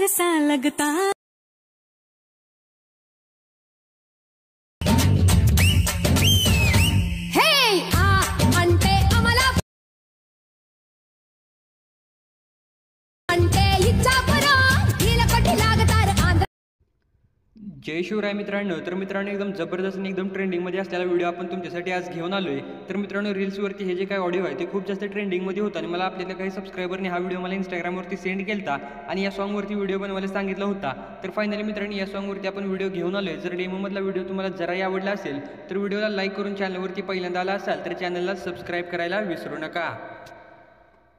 सा लगता। जय शिवराय मित्रांनो. तर मित्रांनो, एकदम जबरदस्त आणि एकदम ट्रेंडिंगमध्ये असलेला व्हिडिओ आपण तुमच्यासाठी आज घेऊन आलोय. तर मित्रांनो, रील्सवरती हे जे काही ऑडिओ आहे ते खूप जास्त ट्रेंडिंगमध्ये होतं आणि मला आपल्याला काही सबस्क्रायबरने हा व्हिडिओ मला इंस्टाग्रामवरती सेंड केला आणि या सॉन्गवरती व्हिडिओ बनवायला सांगितला होता. तर फायनली मित्रांनो, या सॉन्गवरती आपण व्हिडिओ घेऊन आलोय. जर डेमोमधला व्हिडिओ तुम्हाला जराही आवडला असेल तर व्हिडिओला लाईक करून चॅनलवरती पहिल्यांदा आला असाल तर चॅनलला सबस्क्राईब करायला विसरू नका.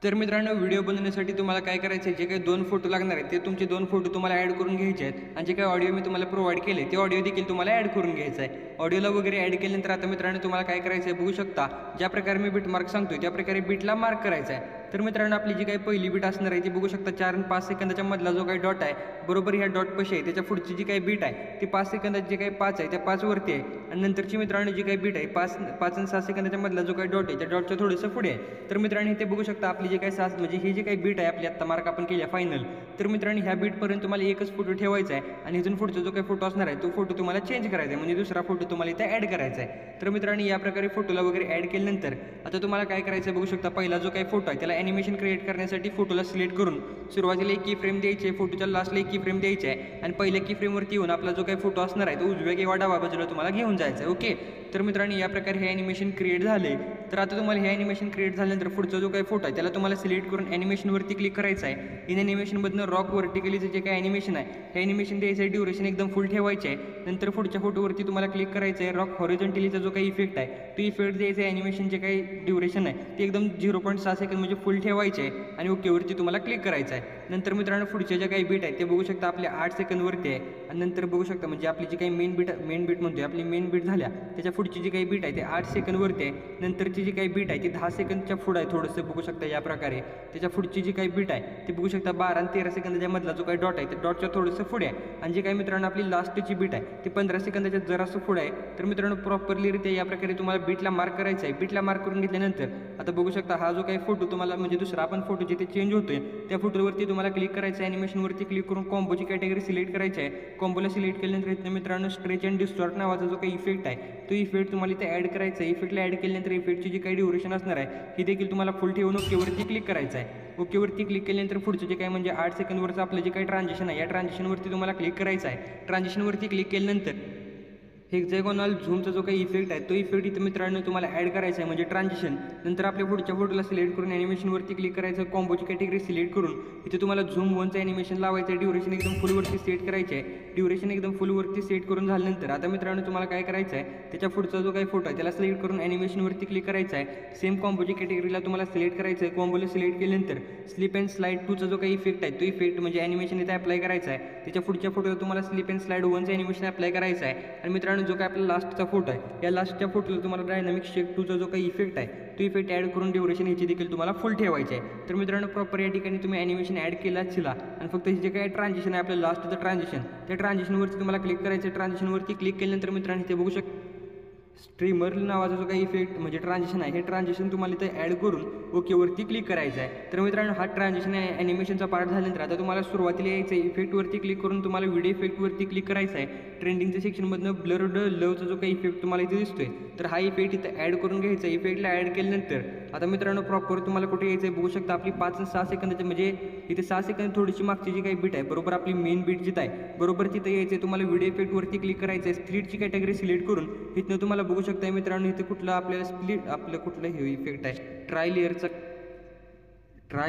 तर मित्रांनो, व्हिडिओ बनवण्यासाठी तुम्हाला काय करायचं आहे, जे काही 2 फोटो लागणार आहेत ते तुमचे 2 फोटो तुम्हाला ॲड करून घ्यायचे आहेत आणि जे काही ऑडिओ मी तुम्हाला प्रोव्हाइड केले ते ऑडिओ देखील तुम्हाला ॲड करून घ्यायचं आहे. ऑडिओला वगैरे ॲड केल्यानंतर आता मित्रांनो तुम्हाला काय करायचं आहे बघू शकता. ज्या प्रकारे मी बीट मार्क सांगतोय त्या प्रकारे बीटला मार्क करायचा आहे. तर मित्रांनो, आपली जी काही पहिली बीट असणार आहे ती बघू शकता 4 आणि 5 सेकंदाच्या मधला जो काही डॉट आहे बरोबर ह्या डॉट पशी आहे. त्याच्या पुढची जी काही बीट आहे ती 5 सेकंदाची जे काही 5 आहे त्या 5 वरती आहे आणि नंतरची मित्रांनो जी काही बीट आहे 5 आणि 6 सेकंदाच्या मधला जो काही डॉट आहे त्या डॉटच्या थोडंसं पुढे आहे. तर मित्रांनो, इथे बघू शकता आपली जे काही 6 म्हणजे ही जी काही बीट आहे आपली आत्ता मार्क आपण केली फायनल. तर मित्रांनो, ह्या बीटपर्यंत तुम्हाला एकच फोटो ठेवायचा आहे आणि इथून पुढचा जो काही फोटो असणार आहे तो फोटो तुम्हाला चेंज करायचा आहे, म्हणजे दुसरा फोटो तुम्हाला इथे ॲड करायचा आहे. तर मित्रांनो, या प्रकारे फोटोला वगैरे ॲड केल्यानंतर आता तुम्हाला काय करायचं आहे बघू शकता. पहिला जो काही फोटो आहे त्याला ॲनिमेशन क्रिएट करण्यासाठी फोटोला सिलेक्ट करून सुरुवातीला एक की फ्रेम द्यायची आहे, फोटोच्या लास्टला एक की फ्रेम द्यायची आहे आणि पहिल्या की फ्रेमवरती येऊन आपला जो काही फोटो असणार आहे तो उजव्या किंवा डाव्या बाजूला तुम्हाला घेऊन जायचा आहे. ओके. तर मित्रांनो, या प्रकारे हे ॲनिमेशन क्रिएट झाले. तर आता तुम्हाला हे ॲनिमेशन क्रिएट झाल्यानंतर पुढचा जो काही फोटो आहे त्याला तुम्हाला सिलेक्ट करून ॲनिमेशनवरती क्लिक करायचं आहे. इन ॲनिमेशनमधनं रॉक व्हर्टिकलीचं जे काही ॲनिमेशन आहे हे ॲनिमेशन द्यायचं आहे, ड्युरेशन एकदम फुल ठेवायचे आहे. नंतर पुढच्या फोटोवरती तुम्हाला क्लिक करायचं आहे. रॉक हॉरिझॉन्टलीचा जो काही इफेक्ट आहे तो इफेक्ट द्यायचा आहे. ॲनिमेशन जे काही ड्युरेशन आहे ते एकदम 0.6 सेकंद म्हणजे फुल ठेवायचे आहे आणि ओकेवरती तुम्हाला क्लिक करायचं आहे. नंतर मित्रांनो, पुढच्या ज्या काही बीट आहे ते बघू शकता आपल्या 8 सेकंदवरती आहे आणि नंतर बघू शकता म्हणजे आपली जी काही मेन बीट म्हणतोय आपली मेन बीट झाल्या त्याच्या पुढची जी काही बीट आहे ते 8 सेकंदवरती आहे. नंतरची जी काही बीट आहे ती 10 सेकंदच्या पुढे आहे थोडंसं बघू शकता या प्रकारे. त्याच्या पुढची जी काही बीट आहे ती बघू शकता 12 आणि 13 सेकंदाच्या मधला जो काही डॉट आहे त्या डॉटच्या थोडंसं पुढे आहे आणि जे काही मित्रांनो आपली लास्टची बीट आहे ती 15 सेकंदाच्या जरासं पुढे आहे. तर मित्रांनो, प्रॉपरलीरित्या या प्रकारे तुम्हाला बीटला मार्क करायचं आहे. बीटला मार्क करून घेतल्यानंतर आता बघू शकता हा जो काही फोटो तुम्हाला म्हणजे दुसरा आपण फोटो जिथे चेंज होतोय त्या फोटोवरती तुम्हाला क्लिक करायचं आहे. ॲनिमेशनवरती क्लिक करून कॉम्बोची कॅटेगरी सिलेक्ट करायची आहे. कॉम्बोला सिलेक्ट केल्यानंतर इथं मित्रांनो स्ट्रेच अँड डिस्टॉर्ट नावाचा जो काही इफेक्ट आहे तो इफेक्ट तुम्हाला इथे ॲड करायचा आहे. इफेक्टला ॲड केल्यानंतर इफेक्टची जी काही ड्युरेशन असणार आहे ही देखील तुम्हाला फुल ठेवून ओकेवरती क्लिक करायचं आहे. ओकेवरती क्लिक केल्यानंतर पुढचं जे काही म्हणजे 8 सेकंदवरचं आपलं जे काही ट्रान्झिशन आहे या ट्रान्झिशनवरती तुम्हाला क्लिक करायचं आहे. ट्रान्झिशनवरती क्लिक केल्यानंतर हेक्झॅगोनल झूमचा जो काही इफेक्ट आहे तो इफेक्ट इथं मित्रांनो तुम्हाला ॲड करायचा आहे म्हणजे ट्रान्झिशन. नंतर आपल्या पुढच्या फोटोला सिलेक्ट करून ॲनिमेशनवरती क्लिक करायचं. कॉम्बोची कॅटेगरी सिलेक्ट करून इथे तुम्हाला झूम 1चं ॲनिमेशन लावायचं आहे. ड्युरेशन एकदम फुलवरती सेट करायचे आहे. ड्युरेशन एकदम फुलवरती सेट करून झाल्यानंतर आता मित्रांनो तुम्हाला काय करायचं आहे त्याच्या पुढचा जो काही फोटो आहे त्याला सिलेक्ट करून ॲनिमेशनवरती क्लिक करायचं आहे. सेम कॉम्बोची कॅटेगरीला तुम्हाला सिलेक्ट करायचं आहे. कॉम्बोला सिलेक्ट केल्यानंतर स्लिप अँड स्लाईड 2चा जो काही इफेक्ट आहे तो इफेक्ट म्हणजे ॲनिमेशन इथे अप्लाय करायचा आहे. त्याच्या पुढच्या फोटोला तुम्हाला स्लिप अँड स्लाईड 1चं ॲनिमेशन अप्लाय करायचं आहे. आणि मित्रांनो, जो काय आपला लास्ट फोटो आहे या लास्टच्या फोटोला तुम्हाला डायनामिक शेक 2चा जो काही इफेक्ट आहे तो इफेक्ट ॲड करून ड्युरेशन ह्याची देखील तुम्हाला फुल ठेवायचे आहे. तर मित्रांनो, प्रॉपर या ठिकाणी तुम्ही ॲनिमेशन ॲड केला छिला आणि फक्त हे जे काही ट्रान्झिशन आहे आपलं लास्टचं ट्रान्झिशन त्या ट्रान्झिशनवरती तुम्हाला क्लिक करायचं आहे. ट्रान्झिशनवरती क्लिक केल्यानंतर मित्रांनो इथे बघू शकता स्ट्रीमर नावाचा जो काही इफेक्ट म्हणजे ट्रान्झिशन आहे हे ट्रान्झिशन तुम्हाला इथे ॲड करून ओकेवरती क्लिक करायचं आहे. तर मित्रांनो, हा ट्रान्झिशन ॲनिमेशनचा पार्ट झाल्यानंतर आता तुम्हाला सुरुवातीला यायचं आहे. इफेक्टवरती क्लिक करून तुम्हाला व्हिडिओ इफेक्टवरती क्लिक करायचं आहे. ट्रेंडिंगच्या सेक्शनमधनं ब्लर्ड लवचा जो काही इफेक्ट तुम्हाला इथे दिसतोय तर हा इफेक्ट इथं ॲड करून घ्यायचा आहे. इफेक्टला ॲड केल्यानंतर आता मित्रांनो प्रॉपर तुम्हाला कुठे यायचं आहे बघू शकता. आपली 5 आणि 6 सेकंदाची म्हणजे इथे 6 सेकंद थोडीशी मागची जी काही बीट आहे बरोबर आपली मेन बीट जिथं आहे बरोबर तिथं यायचं आहे. तुम्हाला व्हिडिओ इफेक्टवरती क्लिक करायचं आहे. स्प्लिटची कॅटेगरी सिलेक्ट करून इथनं तुम्हाला बघू शकता मित्रांनो इथे कुठला आपल्याला स्प्लिट आपलं कुठलं हे इफेक्ट आहे ट्राय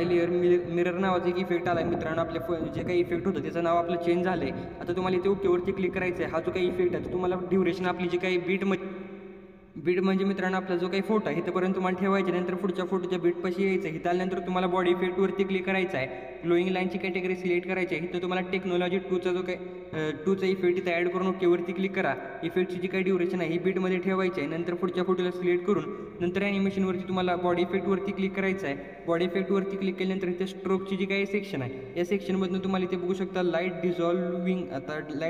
लेअर मिरर नावाचा एक इफेक्ट आला आहे मित्रांनो. आपल्या जे काही इफेक्ट होतं त्याचं नाव आपलं चेंज झालं आहे. आता तुम्हाला इथे ओकेवरती क्लिक करायचं आहे. हा जो काही इफेक्ट आहे तो तुम्हाला ड्युरेशन आपली जी काही बीट म्हणजे मित्रांनो आपला जो काही फोटो आहे इथंपर्यंत तुम्हाला ठेवायचे. नंतर पुढच्या फोटोच्या बीटपाशी यायचं आहे. त्यानंतर तुम्हाला बॉडी इफेक्टवरती क्लिक करायचं आहे. ग्लोईंग लाईनची कॅटेगरी सिलेक्ट करायची आहे. इथं तुम्हाला टेक्नॉलॉजी 2चा जो काही 2चा इफेक्ट इथं ॲड करून ओकेवरती क्लिक करा. इफेक्टची जी काही ड्युरेशन आहे ही बीटमध्ये ठेवायची आहे. नंतर पुढच्या फोटोला सिलेक्ट करून नंतर ॲनिमेशनवरती तुम्हाला बॉडी इफेक्टवरती क्लिक करायचं आहे. बॉडी इफेक्टवरती क्लिक केल्यानंतर इथे स्ट्रोकची जी काही सेक्शन आहे या सेक्शनमधून तुम्हाला इथे बघू शकता लाईट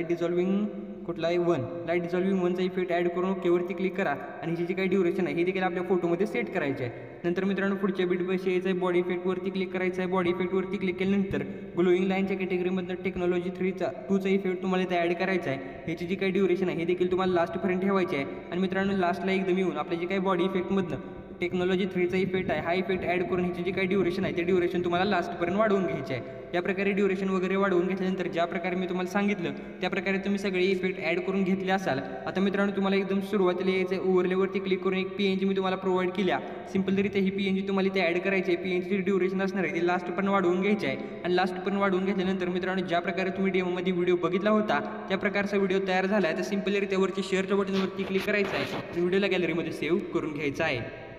डिझॉल्विंग कुठला आहे 1 लाईट डिझॉल्विंग 1चा इफेक्ट ॲड करून ओकेवरती क्लिक करा आणि ही जी काही ड्युरेशन आहे ही देखील आपल्या फोटोमध्ये सेट करायची आहे. नंतर मित्रांनो पुढच्या बीटपाशी यायचं आहे, बॉडी इफेक्टवरती क्लिक करायचं आहे. बॉडी इफेक्टवरती क्लिक केल्यानंतर ग्लोईंग लाईनच्या कॅटेगरीमधनं टेक्नॉलॉजी 2चा इफेक्ट तुम्हाला इथे ॲड करायचा आहे. ह्याची जी काही ड्युरेशन आहे हे देखील तुम्हाला लास्टपर्यंत ठेवायची आहे. आणि मित्रांनो लास्टला एकदम येऊन आपल्या जे काही बॉडी इफेक्टमधनं टेक्नॉलॉजी 3चा इफेक्ट आहे हा इफेक्ट ॲड करून ह्याची जी काही ड्युरेशन आहे ते ड्युरेशन तुम्हाला लास्टपर्यंत वाढवून घ्यायची आहे. या प्रकारे ड्युरेशन वगैरे वाढवून घेतल्यानंतर ज्या प्रकारे मी तुम्हाला सांगितलं त्या प्रकारे तुम्ही सगळे इफेक्ट ॲड करून घेतले असाल. आता मित्रांनो तुम्हाला एकदम सुरुवातीला यायचं आहे, ओव्हरलेवरती क्लिक करून एक PNG मी तुम्हाला प्रोव्हाइड केल्या. सिम्पलरित्या ही PNG तुम्हाला इथे ॲड करायची आहे. PNGची ड्युरेशन असणार आहे ती लास्टपर्यंत वाढवून घ्यायची आहे. आणि लास्टपर्यंत वाढवून घेतल्यानंतर मित्रांनो ज्या प्रकारे तुम्ही डेमोमध्ये व्हिडिओ बघितला होता त्या प्रकारचा व्हिडिओ तयार झाला आहे. तर सिम्पलरित्या वरती शेअरच्या बटनवरती क्लिक करायचं आहे. व्हिडिओला गॅलरीमध्ये सेव्ह करून घ्यायचा आहे.